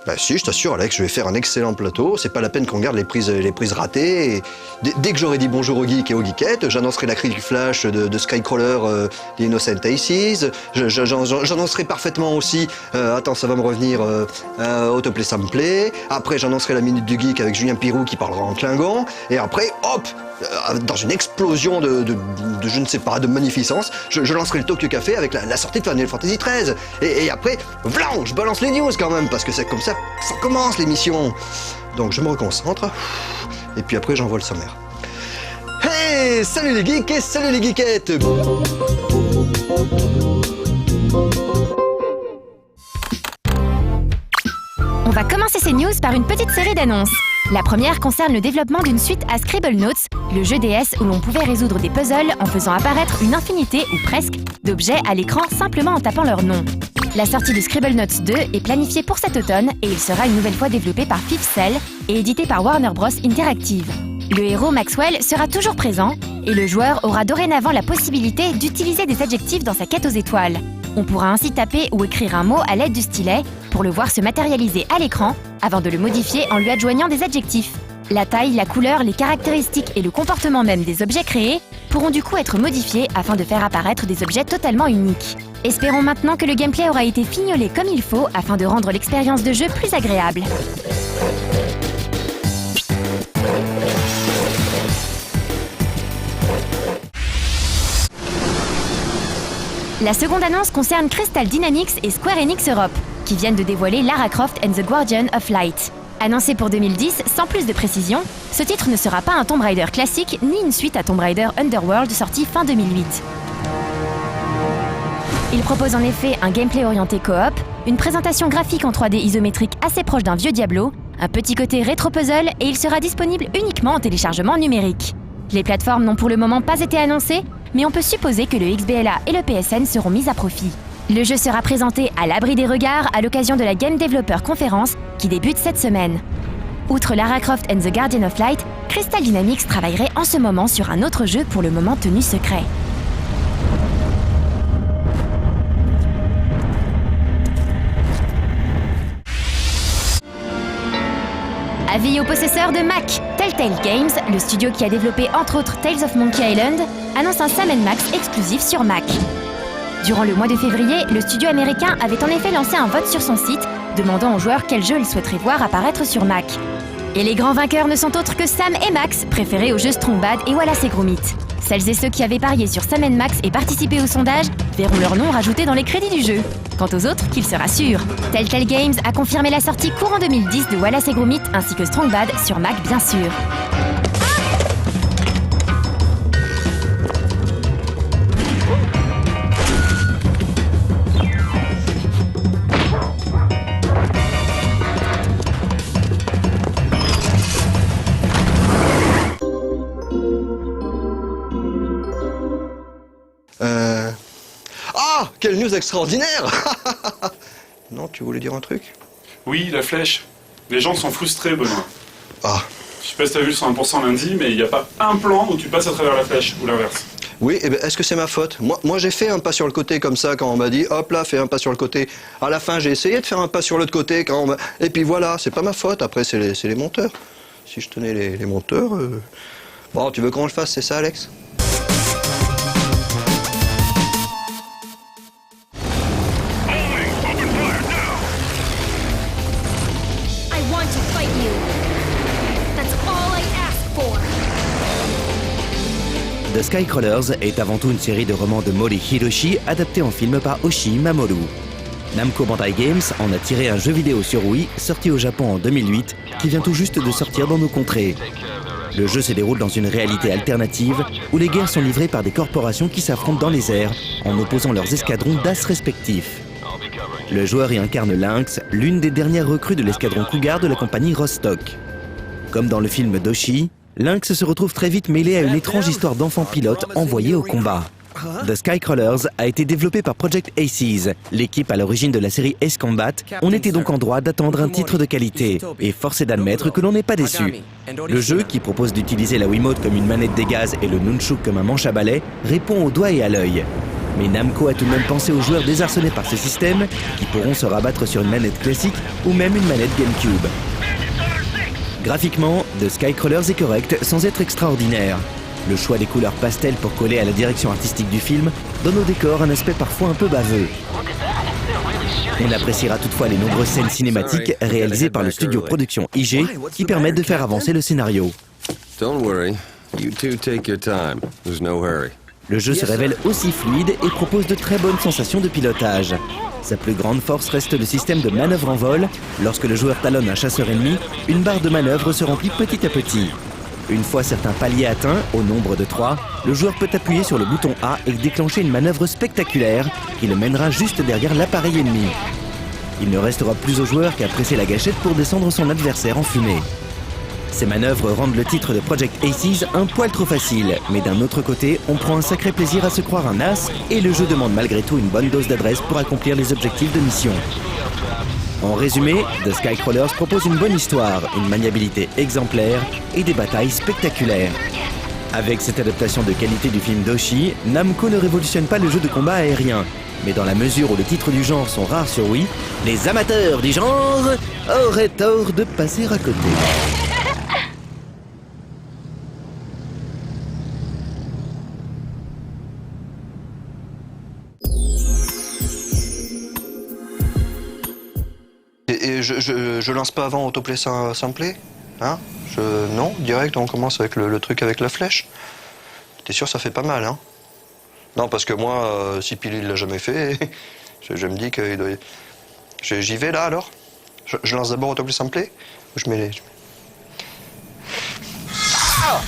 Bah si, je t'assure Alex, je vais faire un excellent plateau. C'est pas la peine qu'on garde les prises ratées. Et dès que j'aurai dit bonjour aux geeks et aux geekettes, j'annoncerai la critique flash de Skycrawler, The Innocent Aces. J'annoncerai parfaitement aussi, attends ça va me revenir, Autoplay Sampler. Après j'annoncerai la Minute du Geek avec Julien Pirou qui parlera en Klingon. Et après, hop, dans une explosion de je ne sais pas, de magnificence, je lancerai le Tokyo Café avec la sortie de Final Fantasy XIII. Et après, vlan, je balance les news quand même, parce que c'est comme ça commence l'émission. Donc je me reconcentre, et puis après j'envoie le sommaire. Hey, salut les geeks et salut les geekettes. On va commencer ces news par une petite série d'annonces. La première concerne le développement d'une suite à Scribble Notes, le jeu DS où l'on pouvait résoudre des puzzles en faisant apparaître une infinité, ou presque, d'objets à l'écran simplement en tapant leur nom. La sortie de Scribble Notes 2 est planifiée pour cet automne et il sera une nouvelle fois développé par Fifth Cell et édité par Warner Bros. Interactive. Le héros Maxwell sera toujours présent et le joueur aura dorénavant la possibilité d'utiliser des adjectifs dans sa quête aux étoiles. On pourra ainsi taper ou écrire un mot à l'aide du stylet pour le voir se matérialiser à l'écran avant de le modifier en lui adjoignant des adjectifs. La taille, la couleur, les caractéristiques et le comportement même des objets créés pourront du coup être modifiés afin de faire apparaître des objets totalement uniques. Espérons maintenant que le gameplay aura été fignolé comme il faut afin de rendre l'expérience de jeu plus agréable. La seconde annonce concerne Crystal Dynamics et Square Enix Europe, qui viennent de dévoiler Lara Croft and the Guardian of Light. Annoncé pour 2010, sans plus de précision, ce titre ne sera pas un Tomb Raider classique ni une suite à Tomb Raider Underworld sorti fin 2008. Il propose en effet un gameplay orienté coop, une présentation graphique en 3D isométrique assez proche d'un vieux Diablo, un petit côté rétro-puzzle et il sera disponible uniquement en téléchargement numérique. Les plateformes n'ont pour le moment pas été annoncées, mais on peut supposer que le XBLA et le PSN seront mis à profit. Le jeu sera présenté à l'abri des regards à l'occasion de la Game Developer Conference qui débute cette semaine. Outre Lara Croft and the Guardian of Light, Crystal Dynamics travaillerait en ce moment sur un autre jeu pour le moment tenu secret. Avis aux possesseurs de Mac, Telltale Games, le studio qui a développé entre autres Tales of Monkey Island, annonce un Sam & Max exclusif sur Mac. Durant le mois de février, le studio américain avait en effet lancé un vote sur son site, demandant aux joueurs quel jeu ils souhaiteraient voir apparaître sur Mac. Et les grands vainqueurs ne sont autres que Sam et Max, préférés aux jeux Strong Bad et Wallace et Gromit. Celles et ceux qui avaient parié sur Sam & Max et participé au sondage verront leur nom rajouté dans les crédits du jeu. Quant aux autres, qu'ils se rassurent. Telltale Games a confirmé la sortie courant 2010 de Wallace et Gromit ainsi que Strong Bad sur Mac bien sûr. Ah, quelle news extraordinaire. Non, tu voulais dire un truc? Oui, la flèche. Les gens sont frustrés, Benoît. Ah. Je sais pas si t'as vu le 100% lundi, mais il n'y a pas un plan où tu passes à travers la flèche, ou l'inverse. Oui, eh ben, est-ce que c'est ma faute? Moi j'ai fait un pas sur le côté comme ça quand on m'a dit hop là, fais un pas sur le côté. À la fin, j'ai essayé de faire un pas sur l'autre côté quand on m'a... Et puis voilà, c'est pas ma faute, après c'est les monteurs. Si je tenais les monteurs... Bon, tu veux qu'on le fasse, c'est ça, Alex? The Skycrawlers est avant tout une série de romans de Mori Hiroshi adaptés en film par Oshii Mamoru. Namco Bandai Games en a tiré un jeu vidéo sur Wii, sorti au Japon en 2008, qui vient tout juste de sortir dans nos contrées. Le jeu se déroule dans une réalité alternative, où les guerres sont livrées par des corporations qui s'affrontent dans les airs, en opposant leurs escadrons d'as respectifs. Le joueur y incarne Lynx, l'une des dernières recrues de l'escadron Cougar de la compagnie Rostock. Comme dans le film d'Oshii, Lynx se retrouve très vite mêlé à une étrange histoire d'enfant pilote envoyé au combat. The Skycrawlers a été développé par Project Aces, l'équipe à l'origine de la série Ace Combat. On était donc en droit d'attendre un titre de qualité, et force est d'admettre que l'on n'est pas déçu. Le jeu, qui propose d'utiliser la Wiimote comme une manette des gaz et le Nunchuk comme un manche à balai, répond au doigt et à l'œil. Mais Namco a tout de même pensé aux joueurs désarçonnés par ce système, qui pourront se rabattre sur une manette classique ou même une manette GameCube. Graphiquement, The Skycrawlers est correct sans être extraordinaire. Le choix des couleurs pastel pour coller à la direction artistique du film donne au décor un aspect parfois un peu baveux. On appréciera toutefois les nombreuses scènes cinématiques réalisées par le studio production IG qui permettent de faire avancer le scénario. Le jeu se révèle aussi fluide et propose de très bonnes sensations de pilotage. Sa plus grande force reste le système de manœuvre en vol. Lorsque le joueur talonne un chasseur ennemi, une barre de manœuvre se remplit petit à petit. Une fois certains paliers atteints, au nombre de 3, le joueur peut appuyer sur le bouton A et déclencher une manœuvre spectaculaire qui le mènera juste derrière l'appareil ennemi. Il ne restera plus au joueur qu'à presser la gâchette pour descendre son adversaire en fumée. Ces manœuvres rendent le titre de Project Aces un poil trop facile, mais d'un autre côté, on prend un sacré plaisir à se croire un as et le jeu demande malgré tout une bonne dose d'adresse pour accomplir les objectifs de mission. En résumé, The Skycrawlers propose une bonne histoire, une maniabilité exemplaire et des batailles spectaculaires. Avec cette adaptation de qualité du film d'Oshii, Namco ne révolutionne pas le jeu de combat aérien. Mais dans la mesure où les titres du genre sont rares sur Wii, les amateurs du genre auraient tort de passer à côté. Et je lance pas avant autoplay simplé, hein? Non, direct on commence avec le truc avec la flèche. T'es sûr ça fait pas mal, hein? Non, parce que moi, si Pili il l'a jamais fait, je me dis qu'il doit... J'y vais là alors? Je lance d'abord autoplay simplé? Ou je mets les... Ah!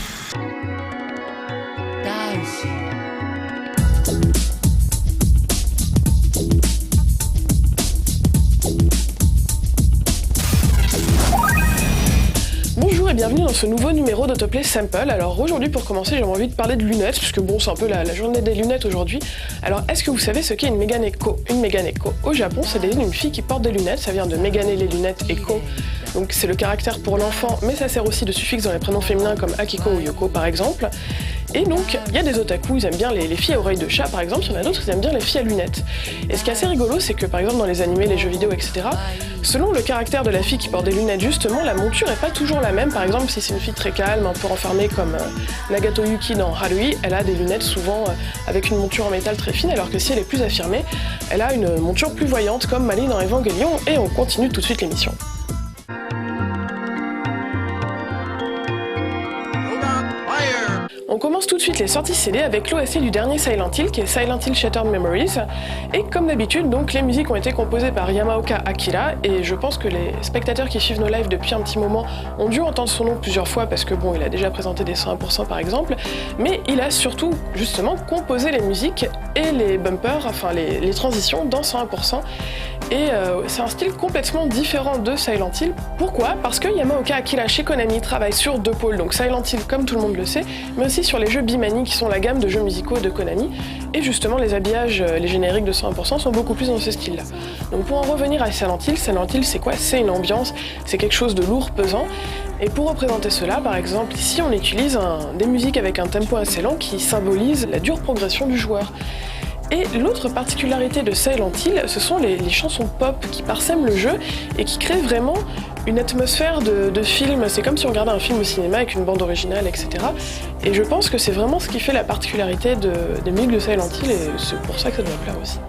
Bonjour et bienvenue dans ce nouveau numéro d'Autoplay Sample. Alors aujourd'hui pour commencer j'ai envie de parler de lunettes puisque bon c'est un peu la journée des lunettes aujourd'hui. Alors est-ce que vous savez ce qu'est une Megane Echo? Une Megane Echo au Japon c'est une fille qui porte des lunettes, ça vient de Megane les lunettes Echo. Donc c'est le caractère pour l'enfant mais ça sert aussi de suffixe dans les prénoms féminins comme Akiko ou Yoko par exemple. Et donc il y a des otaku, ils aiment bien les filles à oreilles de chat par exemple, il y en a d'autres ils aiment bien les filles à lunettes. Et ce qui est assez rigolo c'est que par exemple dans les animés, les jeux vidéo etc. Selon le caractère de la fille qui porte des lunettes justement, la monture n'est pas toujours la même. Par exemple, si c'est une fille très calme, un peu renfermée comme Nagato Yuki dans Haruhi, elle a des lunettes souvent avec une monture en métal très fine, alors que si elle est plus affirmée, elle a une monture plus voyante comme Mali dans Evangelion, et on continue tout de suite l'émission. On commence tout de suite les sorties CD avec l'OST du dernier Silent Hill qui est Silent Hill Shattered Memories et comme d'habitude donc les musiques ont été composées par Yamaoka Akira et je pense que les spectateurs qui suivent nos lives depuis un petit moment ont dû entendre son nom plusieurs fois parce que bon il a déjà présenté des 101% par exemple mais il a surtout justement composé les musiques et les bumpers, enfin les transitions dans 101% et c'est un style complètement différent de Silent Hill. Pourquoi? Parce que Yamaoka Akira chez Konami travaille sur deux pôles, donc Silent Hill comme tout le monde le sait, mais aussi sur les jeux Bimani qui sont la gamme de jeux musicaux de Konami et justement les habillages, les génériques de 101% sont beaucoup plus dans ce style là. Donc pour en revenir à Silent Hill c'est quoi? C'est une ambiance, c'est quelque chose de lourd, pesant et pour représenter cela par exemple ici on utilise des musiques avec un tempo assez lent qui symbolise la dure progression du joueur. Et l'autre particularité de Silent Hill, ce sont les chansons pop qui parsèment le jeu et qui créent vraiment une atmosphère de film. C'est comme si on regardait un film au cinéma avec une bande originale, etc. Et je pense que c'est vraiment ce qui fait la particularité des musiques de Silent Hill et c'est pour ça que ça doit plaire aussi.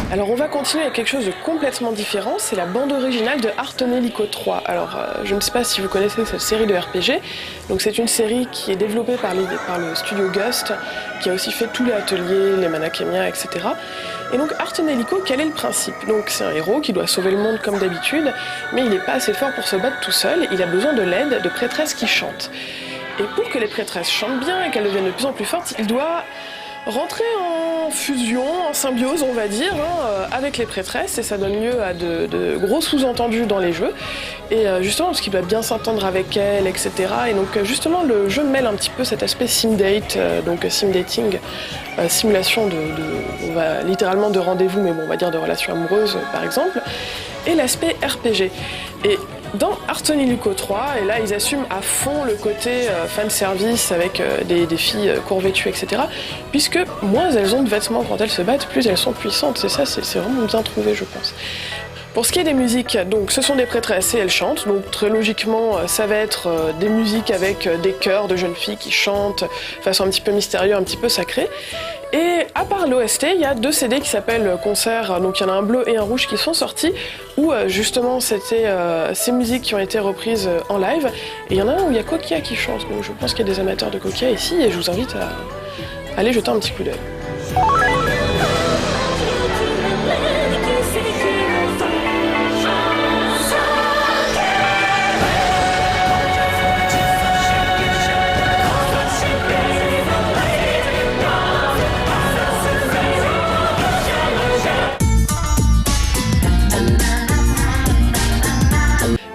Alors on va continuer avec quelque chose de complètement différent, c'est la bande originale de Heart Helico 3. Alors je ne sais pas si vous connaissez cette série de RPG, donc c'est une série qui est développée par le studio Gust, qui a aussi fait tous les ateliers, les Manakemia, etc. Et donc Heart Helico, quel est le principe? Donc c'est un héros qui doit sauver le monde comme d'habitude, mais il n'est pas assez fort pour se battre tout seul, il a besoin de l'aide de prêtresses qui chantent. Et pour que les prêtresses chantent bien et qu'elles deviennent de plus en plus fortes, il doit rentrer en fusion, en symbiose on va dire, avec les prêtresses, et ça donne lieu à de gros sous-entendus dans les jeux, et justement parce qu'il doit bien s'entendre avec elles, etc. Et donc justement le jeu mêle un petit peu cet aspect sim-date, donc sim-dating, simulation on va littéralement de rendez-vous, mais bon, on va dire de relations amoureuses par exemple, et l'aspect RPG. Et dans Hearthstone Illico 3, et là ils assument à fond le côté fanservice avec des filles court-vêtues, etc. Puisque moins elles ont de vêtements quand elles se battent, plus elles sont puissantes. C'est ça, c'est vraiment bien trouvé, je pense. Pour ce qui est des musiques, donc ce sont des prêtresses et elles chantent, donc très logiquement ça va être des musiques avec des chœurs de jeunes filles qui chantent de façon un petit peu mystérieuse, un petit peu sacrée. Et à part l'OST, il y a 2 CD qui s'appellent Concert, donc il y en a un bleu et un rouge qui sont sortis, où justement c'était ces musiques qui ont été reprises en live, et il y en a un où il y a Kokia qui chante, donc je pense qu'il y a des amateurs de Kokia ici, et je vous invite à aller jeter un petit coup d'œil.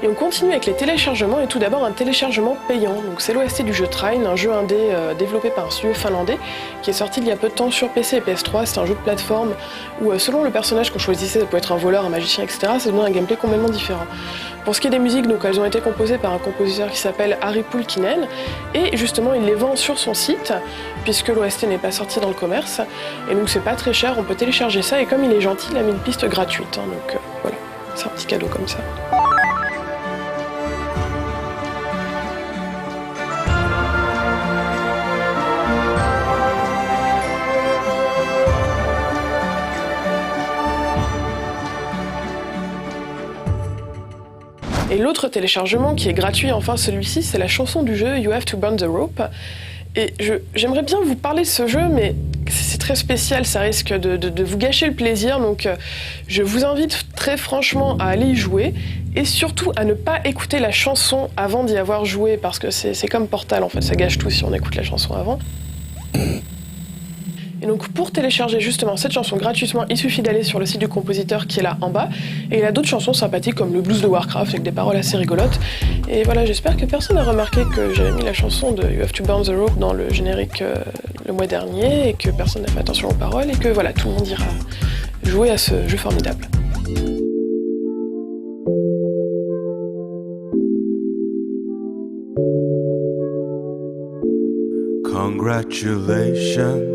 Et on continue avec les téléchargements, et tout d'abord un téléchargement payant. Donc c'est l'OST du jeu Trine, un jeu indé développé par un studio finlandais qui est sorti il y a peu de temps sur PC et PS3. C'est un jeu de plateforme où selon le personnage qu'on choisissait, ça peut être un voleur, un magicien, etc. Ça donne un gameplay complètement différent. Pour ce qui est des musiques, donc elles ont été composées par un compositeur qui s'appelle Harry Pulkkinen, et justement il les vend sur son site puisque l'OST n'est pas sorti dans le commerce, et donc c'est pas très cher, on peut télécharger ça, et comme il est gentil, il a mis une piste gratuite, donc voilà, c'est un petit cadeau comme ça. Et l'autre téléchargement qui est gratuit, enfin celui-ci, c'est la chanson du jeu You Have to Burn the Rope. Et j'aimerais bien vous parler de ce jeu, mais c'est très spécial, ça risque de vous gâcher le plaisir, donc je vous invite très franchement à aller y jouer, et surtout à ne pas écouter la chanson avant d'y avoir joué, parce que c'est comme Portal en fait, ça gâche tout si on écoute la chanson avant. Et donc pour télécharger justement cette chanson gratuitement, il suffit d'aller sur le site du compositeur qui est là en bas, et il a d'autres chansons sympathiques comme le blues de Warcraft avec des paroles assez rigolotes. Et voilà, j'espère que personne n'a remarqué que j'avais mis la chanson de You Have to Burn the Rope dans le générique le mois dernier, et que personne n'a fait attention aux paroles, et que voilà, tout le monde ira jouer à ce jeu formidable. Congratulations.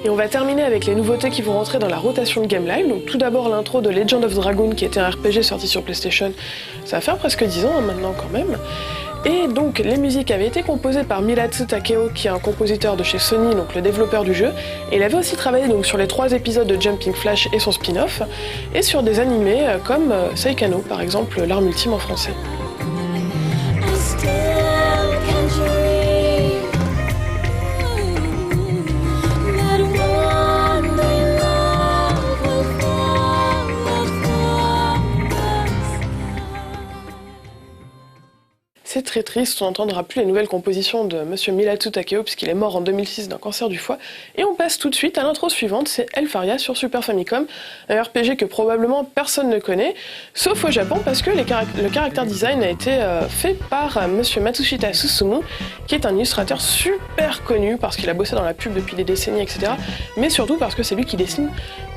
Et on va terminer avec les nouveautés qui vont rentrer dans la rotation de Game Live. Donc tout d'abord l'intro de Legend of Dragoon, qui était un RPG sorti sur PlayStation. Ça va faire presque 10 ans maintenant quand même. Et donc les musiques avaient été composées par Miratsu Takeo, qui est un compositeur de chez Sony, donc le développeur du jeu. Et il avait aussi travaillé donc sur les 3 épisodes de Jumping Flash et son spin-off, et sur des animés comme Saikano, par exemple, l'arme ultime en français. C'est très triste, on n'entendra plus les nouvelles compositions de Monsieur Miratsu Takeo puisqu'il est mort en 2006 d'un cancer du foie. Et on passe tout de suite à l'intro suivante, c'est Elfaria sur Super Famicom, un RPG que probablement personne ne connaît, sauf au Japon parce que le character design a été fait par Monsieur Matsushita Susumu, qui est un illustrateur super connu parce qu'il a bossé dans la pub depuis des décennies, etc. Mais surtout parce que c'est lui qui dessine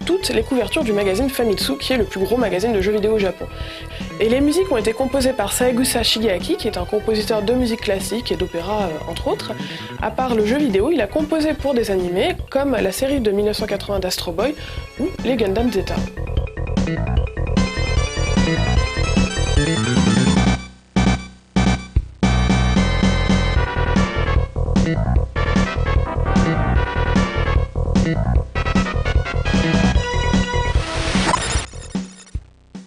toutes les couvertures du magazine Famitsu, qui est le plus gros magazine de jeux vidéo au Japon. Et les musiques ont été composées par Saegusa Shigeaki, qui est un compositeur de musique classique et d'opéra entre autres. À part le jeu vidéo, il a composé pour des animés comme la série de 1980 d'Astro Boy ou les Gundam Zeta.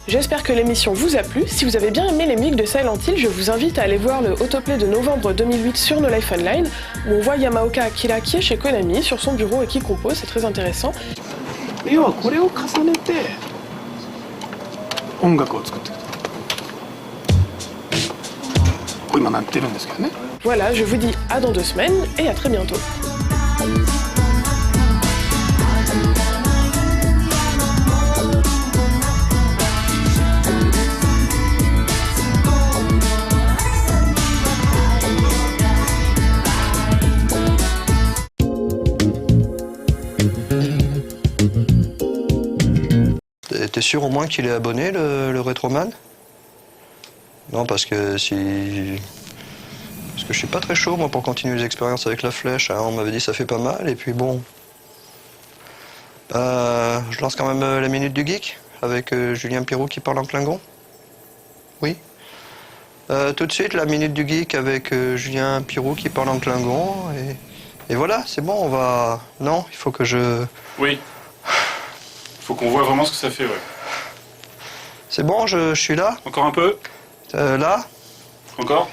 J'espère que l'émission vous a plu. Si vous avez bien aimé les musiques de Silent Hill, je vous invite à aller voir le autoplay de novembre 2008 sur No Life Online, où on voit Yamaoka Akira qui est chez Konami sur son bureau et qui compose, c'est très intéressant. こ今なってるんですけどね。 Voilà, je vous dis à dans 2 semaines et à très bientôt. T'es sûr au moins qu'il est abonné, le Retroman? Non, parce que si... Parce que je suis pas très chaud, moi, pour continuer les expériences avec la flèche. Hein. On m'avait dit ça fait pas mal, et puis bon... je lance quand même la Minute du Geek, avec Julien Pirou qui parle en Klingon. Oui. Tout de suite, la Minute du Geek avec Julien Pirou qui parle en Klingon, et voilà, c'est bon, on va... Non, il faut que je... Oui. Faut qu'on voit vraiment ce que ça fait, ouais. C'est bon, je suis là? Encore un peu? Là? Encore?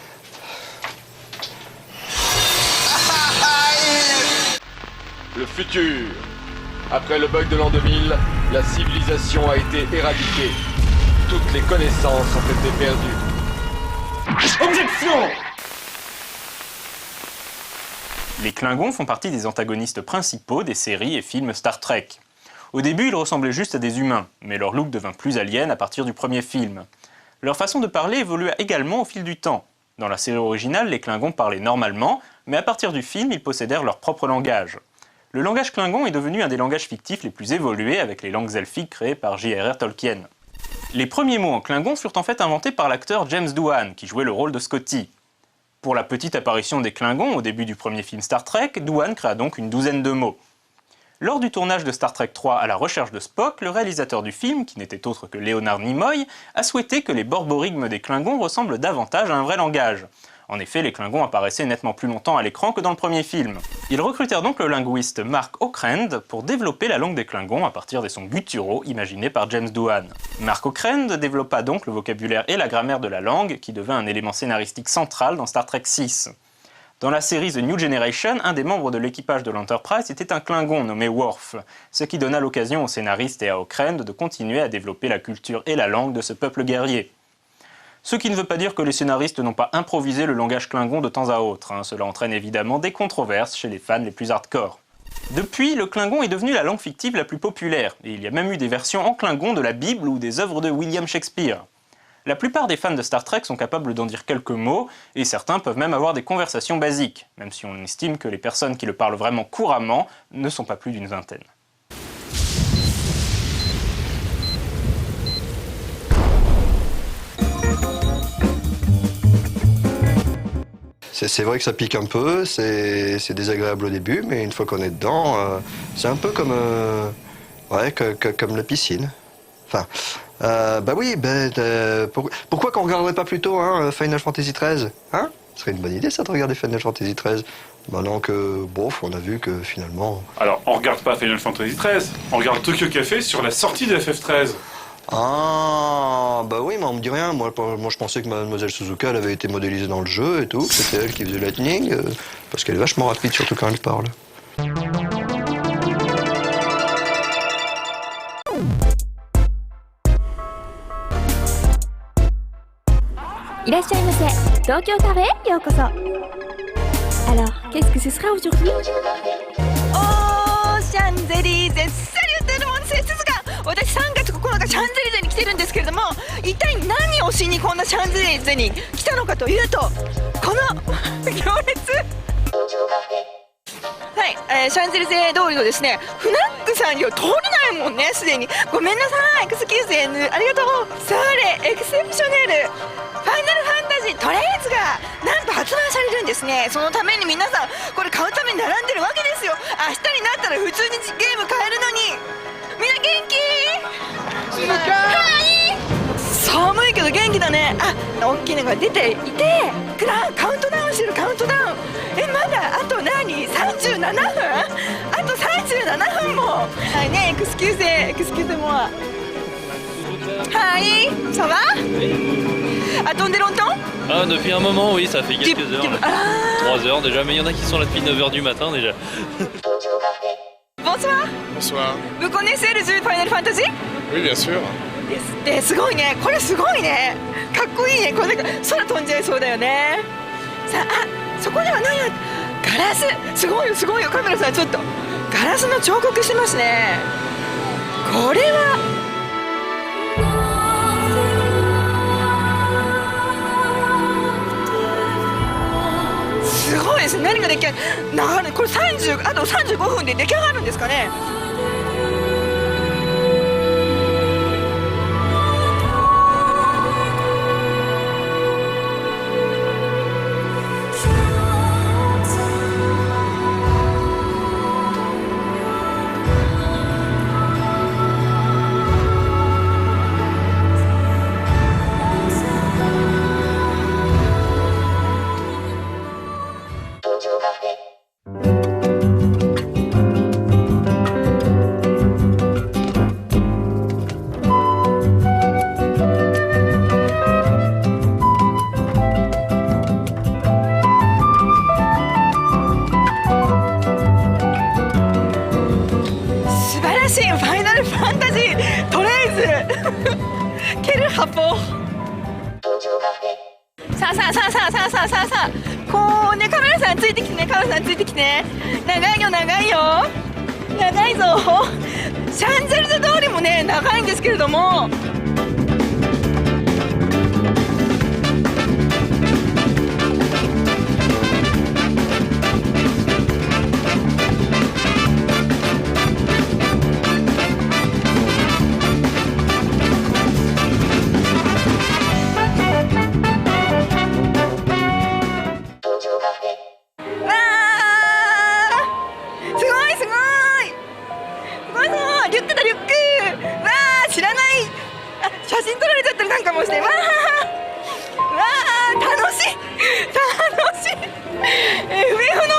Le futur. Après le bug de l'an 2000, la civilisation a été éradiquée. Toutes les connaissances ont été perdues. Objection! Les Klingons font partie des antagonistes principaux des séries et films Star Trek. Au début, ils ressemblaient juste à des humains, mais leur look devint plus alien à partir du premier film. Leur façon de parler évolua également au fil du temps. Dans la série originale, les Klingons parlaient normalement, mais à partir du film, ils possédèrent leur propre langage. Le langage Klingon est devenu un des langages fictifs les plus évolués avec les langues elfiques créées par J.R.R. Tolkien. Les premiers mots en Klingon furent en fait inventés par l'acteur James Doohan, qui jouait le rôle de Scotty. Pour la petite apparition des Klingons au début du premier film Star Trek, Doohan créa donc une douzaine de mots. Lors du tournage de Star Trek 3 à la recherche de Spock, le réalisateur du film, qui n'était autre que Leonard Nimoy, a souhaité que les borborigmes des Klingons ressemblent davantage à un vrai langage. En effet, les Klingons apparaissaient nettement plus longtemps à l'écran que dans le premier film. Ils recrutèrent donc le linguiste Mark Okrand pour développer la langue des Klingons à partir des sons gutturaux imaginés par James Doohan. Mark Okrand développa donc le vocabulaire et la grammaire de la langue, qui devint un élément scénaristique central dans Star Trek 6. Dans la série The New Generation, un des membres de l'équipage de l'Enterprise était un Klingon nommé Worf, ce qui donna l'occasion aux scénaristes et à Okrand de continuer à développer la culture et la langue de ce peuple guerrier. Ce qui ne veut pas dire que les scénaristes n'ont pas improvisé le langage Klingon de temps à autre, cela entraîne évidemment des controverses chez les fans les plus hardcore. Depuis, le Klingon est devenu la langue fictive la plus populaire, et il y a même eu des versions en Klingon de la Bible ou des œuvres de William Shakespeare. La plupart des fans de Star Trek sont capables d'en dire quelques mots, et certains peuvent même avoir des conversations basiques, même si on estime que les personnes qui le parlent vraiment couramment ne sont pas plus d'une vingtaine. C'est vrai que ça pique un peu, c'est désagréable au début, mais une fois qu'on est dedans, c'est un peu comme, comme la piscine. Enfin, bah oui, pourquoi qu'on regarderait pas plutôt Final Fantasy XIII, hein? Ce serait une bonne idée ça de regarder Final Fantasy XIII. Maintenant que, bof, on a vu que finalement... Alors, on regarde pas Final Fantasy XIII, on regarde Tokyo Café sur la sortie de FF13. Ah, bah oui, mais on me dit rien. Moi je pensais que Mademoiselle Suzuka elle avait été modélisée dans le jeu et tout, que c'était elle qui faisait Lightning, parce qu'elle est vachement rapide, surtout quand elle parle. いらっしゃいませ。東京カフェへようこそ。Alors, qu'est-ce que ce sera aujourd'hui? Oh, シャンゼリーゼ、サリューテルモンセスが私3月9日シャンゼリーゼに来てるんですけれども、一体何をしにこんなシャンゼリーゼに来たのかというと、この行列。はい、シャンゼリゼ通りのですね、フナックさんには通れないもんね、すでに。ごめんなさい、エクスキューズ N、ありがとう。それ、エクセプショネル、ファイナルファンタジートレーズがなんと発売されるんですね。そのために皆さん、これ買うために並んでるわけですよ。明日になったら普通にゲーム買えるのに。みんな元気？はい。寒いけど元気だね。あ、大きいのが出ていて、カウントダウンしてる、カウントダウン。まだあと何？37分？あと37分も。はいね、エクスキューゼモア。はい、ça va? Attendez longtemps? Ah, depuis un moment, oui, ça fait quelques heures. 3 heures déjà, mais il y en a qui sont là depuis 9 heures du matin déjà. Bonsoir. Bonsoir. Vous connaissez le jeu Final Fantasy? Oui, bien sûr. ですって。すごいね、これすごいね、かっこいいね。これなんか空飛んじゃいそうだよね。さあ、そこには何や、ガラス、すごいよすごいよ。カメラさんちょっとガラスの彫刻してますね。これはすごいですね。何が出来上がる、これあと35分で出来上がるんですかね。ファイナルファンタジートレイズケルハポ。さあこうね、カメラさんついてきてね、カメラさんついてきてね。長いよ長いよ長いぞ。シャンゼリゼ通りもね長いんですけれども、写真撮られちゃったりなんかもして、わー楽しい上の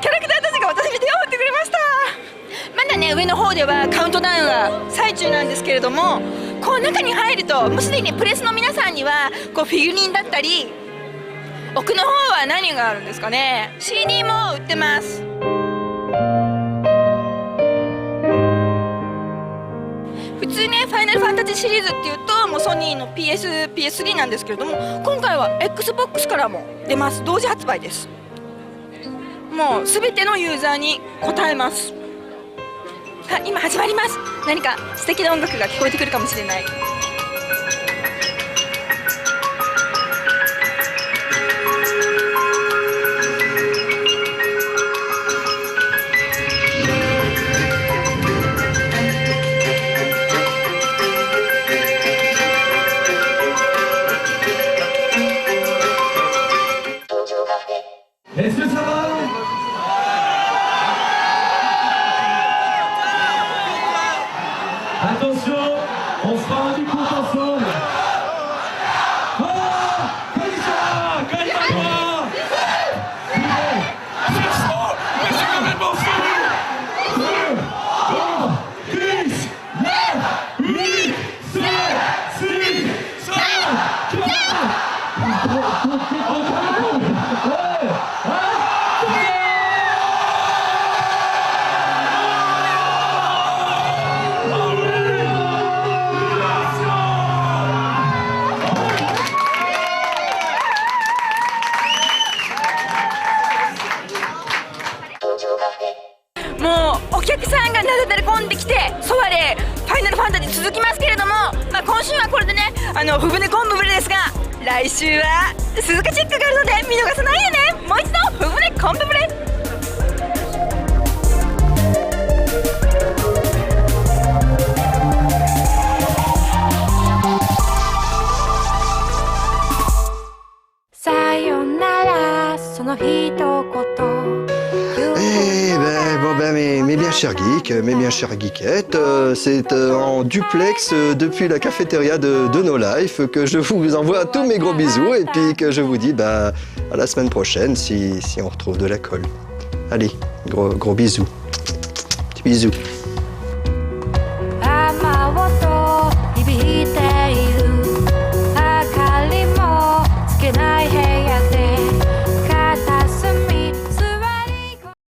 キャラクターたちが私に手を振ってくれました。まだね上の方ではカウントダウンは最中なんですけれども、こう中に入るともうすでにプレスの皆さんにはこうフィギュリンだったり、奥の方は何があるんですかね、 CD も売ってます。普通ねファイナルファンタジーシリーズっていうともうソニーの PS3 なんですけれども、今回は XBOX からも出ます。同時発売です。もう全てのユーザーに応えます。今始まります。何か素敵な音楽が聞こえてくるかもしれない。Attention, on se rend du compte ensemble. Oh, Konnichiwa, Konnichiwa. C'est faux, mais c'est complètement fou. 10, 9, 8, 7, 6, 5, もうお客さんがなだれ込んできて、ソワレファイナルファンタジー続きますけれども、今週はこれでねフブネコンブブレですが、来週は鈴鹿チェックがあるので見逃さないでね。もう一度フブネコンブブレ。さよならその一言。Mes bien chers geeks, mes bien chères geekettes, c'est en duplex depuis la cafétéria de No Life que je vous envoie tous mes gros bisous et puis que je vous dis à la semaine prochaine si on retrouve de la colle. Allez, gros bisous. Petits bisous.